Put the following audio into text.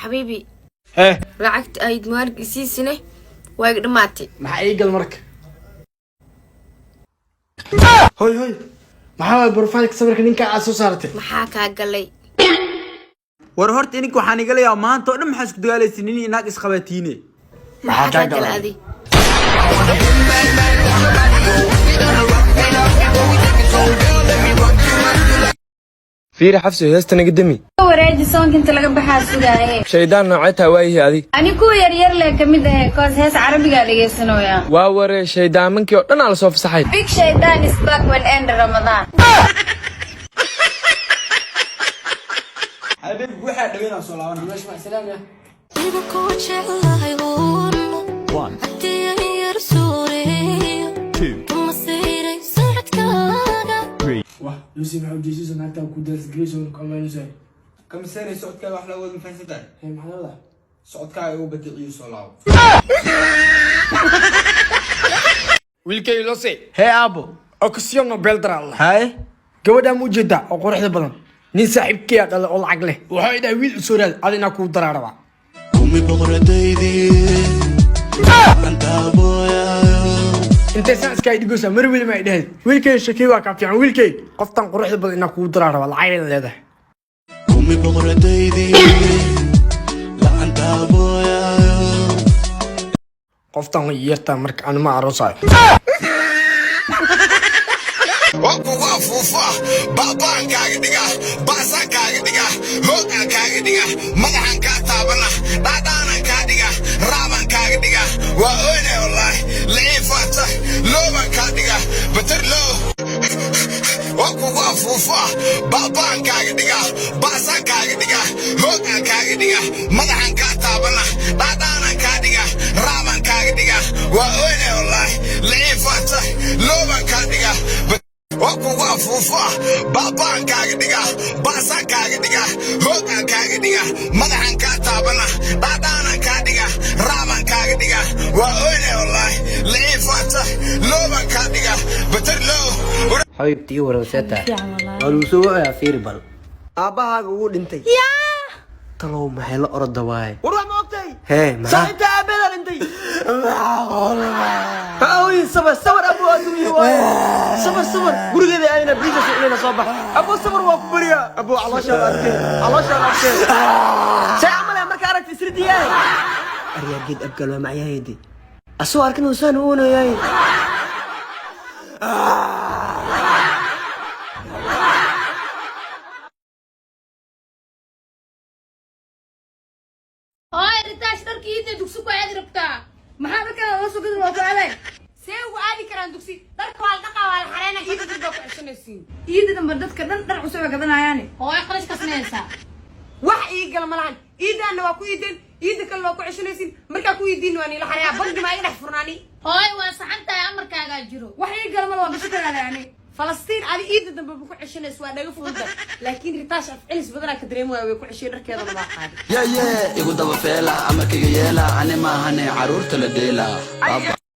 حبيبي ايه لعقت ايد مارك سيسنه وايد ماتي maxaa ii gal marka hoy maxaa way profile sawirka ninka aad soo saartay maxaa ka galay war horta ininka waxaan igalayaa maanta oo dhan maxaa isku dagaalaysin in inaad isqabatiine maxaa ka galay fiiri xafsi heesta naga dami wareeji soonka inta laga baxaa sugaaye shaydaan noocayta waayihi adi ani ku yar leh kamid ah koos hees carabiga dhageysanooya waa waree shaydaankii oo dhan ala soo fasaxay big shaydan is back when end Ramadan habib waxa dhaweena soo laaban meesha ma salaam ya one wah yusi maxuu diisay naagta ku daris grayson kallaan say kam seenay socodka wax la wada fahansan hey maxaa la socodka ay u badiciyo soo laabo wiilkay loo say hey abo oksiyano beldral hay gabadha mu jeeda oo quruxda badan nin saaxiibkii ah dhalay oo lacag leh waxa ay dhahay wiil soo raad adina ku daraaraba kumi boqoradaydi anta boya inta iska dhigosa mar wiil ma dhahay wiilkay shakii waa ka fiican wiilkay qoftan quruxda badan ina ku daraaraba lacag leedahay kumi boqoradaydi anta boya qoftan yarta marka aan ma aroosayo وقوا فوفا بابا كاغديغا باسا كاغديغا هوكا كاغديغا مدحان كاتابنا دادانا كاغديغا رابان كاغديغا واوينه والله ليفاتا لوبا كاغديغا بترلو وقوا فوفا بابا كاغديغا باسا كاغديغا هوكا كاغديغا مدحان كاتابنا دادانا كاغديغا رابان كاغديغا واوينه والله ليفاتا لوبا كاغديغا وقوا فوفا بابا كاغديغا باسا كاغديغا هوكا كاغديغا مدحان كاتابنا دادانا كاغديغا رابان كاغديغا واوينه والله ليفاتا لوبا كاغديغا بترلو حبيبتي ورسيتها والوسوء يا فيربل aabahaaga ugu dhintay طلعوا محل أرض واي war waa ma ogtay هي ما saayta aabada dhintay haawi sabar abu adduunyo waay sabar gurigeeda ayna biisa inayna soo bax abu sabar waa ku bariya abu caloosha arkay say amal marka aragtay isridiyaay أريا جد أبقى معي هيدي أسوأ أركن وسان هنا ياي هاي رتاش دركي إنت دكسوك عادي ربطة محابا كان وصو قدر وقو علي سيو عادي كران دكسي درك والدقا والحرينة إيدا تدوك عشان السين إيدا دمردتك دن در عسوة قدنا يعني هاي خلش كسنينسا wax ii gal malahan iidaana waa ku iideen iida kale waa ku ceshanaysiin markaa ku iidiin waani la xariyaa bangi ma iga dhex furnaani hooy waa saxantahay amarkaagaa jiro wax ii gal mal waa gasho kalaada yani falastiin adi iida dambe bu ku ceshanays waa dhaga fuulda laakiin ritaash af cilis badanaa ka dareemaya way ku ceshay dharkeedana waa qaadi igu daba feela amarkayga yeela ani maahane caruurta la dheela